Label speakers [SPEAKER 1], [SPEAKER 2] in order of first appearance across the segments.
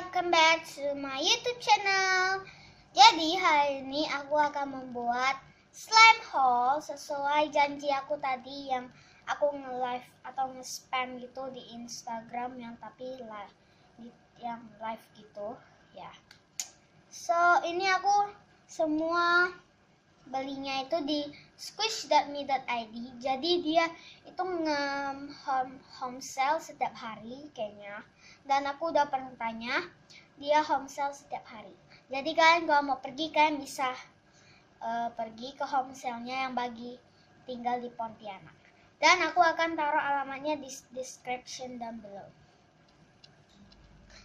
[SPEAKER 1] welcome back to my YouTube channel. Jadi hari ini aku akan membuat slime haul sesuai janji aku tadi yang aku nge-live atau nge-spam gitu di Instagram yang live gitu ya. So ini aku semua belinya itu di squish.me.id. Jadi dia itu home sale setiap hari kayaknya. Dan aku udah pernah tanya, dia home sale setiap hari. Jadi kalian kalau mau pergi, kalian bisa pergi ke home sale-nya yang bagi tinggal di Pontianak. Dan aku akan taruh alamatnya di description down below.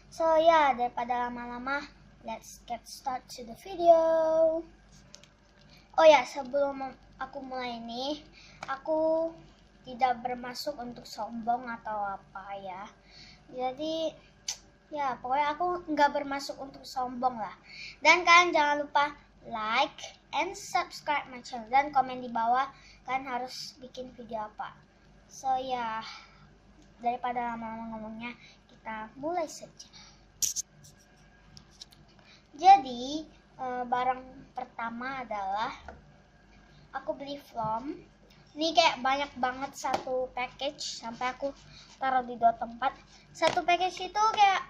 [SPEAKER 1] So ya, daripada lama-lama, let's get start to the video. Oh ya, sebelum aku mulai ini, aku tidak bermaksud untuk sombong atau apa ya. Jadi, ya pokoknya aku nggak bermaksud untuk sombong lah. Dan kalian jangan lupa like and subscribe my channel. Dan komen di bawah kalian harus bikin video apa. So ya, daripada lama-lama ngomongnya, kita mulai saja. Jadi, barang pertama adalah aku beli foam. Ini kayak banyak banget satu package sampai aku taruh di 2 tempat. Satu package itu kayak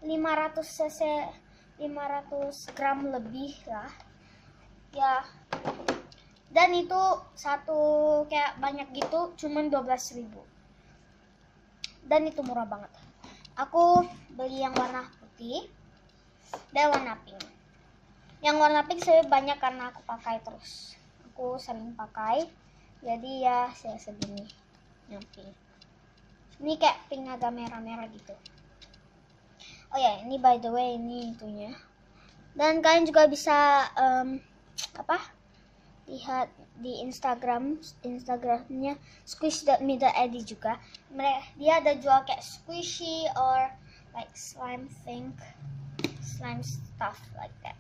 [SPEAKER 1] 500 cc, 500 gram lebih lah. Ya. Dan itu satu kayak banyak gitu cuman 12.000. Dan itu murah banget. Aku beli yang warna putih dan warna pink. Yang warna pink saya banyak karena aku pakai terus. Aku sering pakai. Jadi ya saya segini yang pink. Ini kayak pink agak merah-merah gitu. Oh ya, ini by the way ini itunya. Dan kalian juga bisa lihat di Instagramnya squish.me.id juga. Dia ada jual kayak squishy or like slime stuff like that.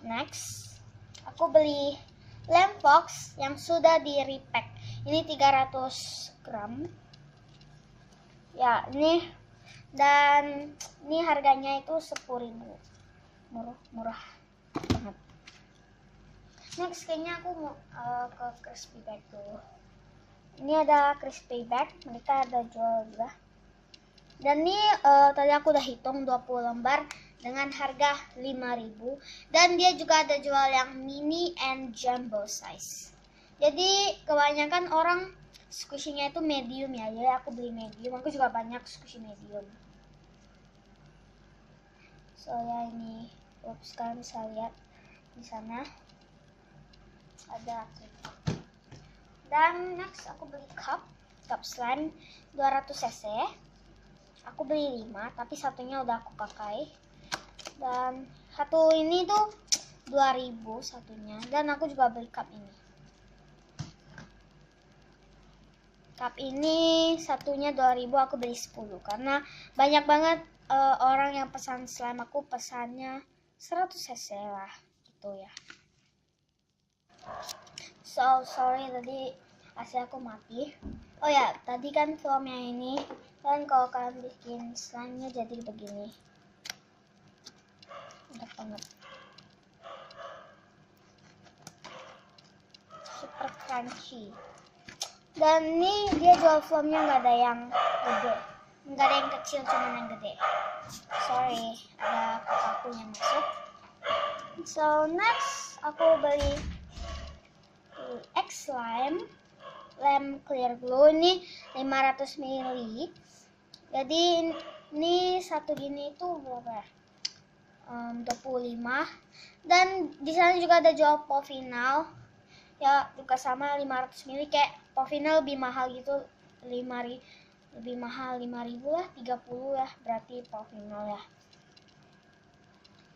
[SPEAKER 1] Next, aku beli lem box yang sudah di repack. Ini 300 gram. Ya, ini dan ini harganya itu 10.000. Murah banget. Next, kayaknya aku mau ke crispy bag dulu. Ini ada crispy bag, mereka ada jual juga. Dan ini tadi aku udah hitung 20 lembar dengan harga 5.000. Dan dia juga ada jual yang mini and jumbo size. Jadi kebanyakan orang squishy-nya itu medium ya. Jadi aku beli medium. Aku juga banyak squishy medium. So ya ini, kalian bisa lihat di sana ada. Dan next aku beli cup slime 200 cc. Aku beli 5, tapi satunya udah aku pakai. Dan satu ini tuh 2.000 satunya. Dan aku juga beli cup ini. Cup ini satunya 2.000, aku beli 10 karena banyak banget orang yang pesan slime. Aku pesannya 100 cc lah gitu ya. So sorry tadi AC aku mati. Oh ya, tadi kan foamnya ini. Dan kalau kalian bikin slime-nya jadi begini. Enak banget. Super crunchy. Dan ini dia jual foamnya nggak ada yang gede. Nggak ada yang kecil, cuma yang gede. Sorry, ada papaku yang masuk. So next, aku beli X slime lem clear glue. Ini 500 ml. Jadi ini satu gini itu berapa ya? 25. Dan di sana juga ada jual Povinal. Ya juga sama 500 ml. Kayak Povinal lebih mahal gitu, 5.000 lebih mahal, 5.000 lah, 30 ya berarti Povinal ya.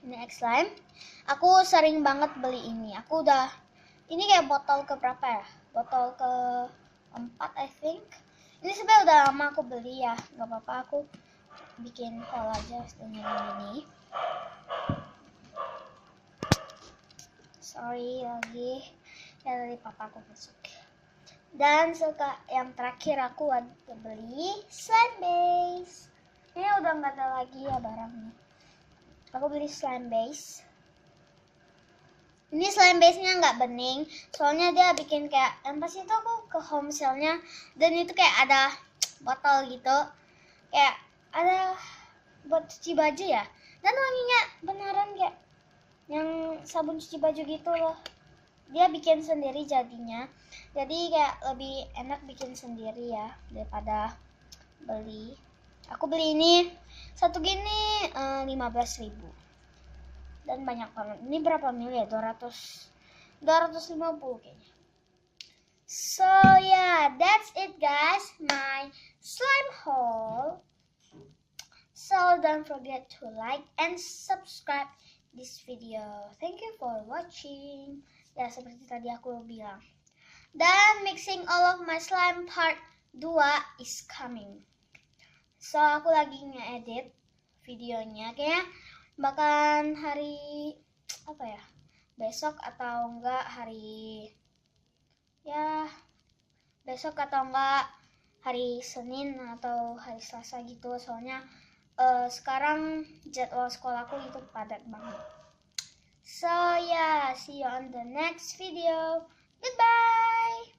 [SPEAKER 1] Ini X slime. Aku sering banget beli ini. Aku udah ini kayak botol ke berapa ya? Botol ke 4 I think. Ini sebenarnya udah lama aku beli ya. Gak apa-apa, aku bikin haul aja dengan ini. Sorry lagi ya, dari papaku masuk. Dan yang terakhir aku beli slime base. Ini udah nggak ada lagi ya barangnya. Aku beli slime base. Ini slime base-nya nggak bening, soalnya dia bikin kayak, yang pas itu aku ke home sale-nya, dan itu kayak ada botol gitu, kayak ada buat cuci baju ya, dan wanginya beneran kayak yang sabun cuci baju gitu loh. Dia bikin sendiri jadinya, jadi kayak lebih enak bikin sendiri ya daripada beli. Aku beli ini satu gini 15.000 dan banyak banget. Ini berapa mil ya? 250 kayaknya. So yeah, that's it guys, my slime haul. So don't forget to like and subscribe this video. Thank you for watching. Ya seperti tadi aku bilang. Dan mixing all of my slime part 2 is coming. So aku lagi nge-edit videonya, kayaknya bahkan hari apa ya, besok atau enggak hari ya besok atau enggak hari Senin atau hari Selasa gitu, soalnya sekarang jadwal sekolahku itu padat banget. So yeah, see you on the next video. Goodbye.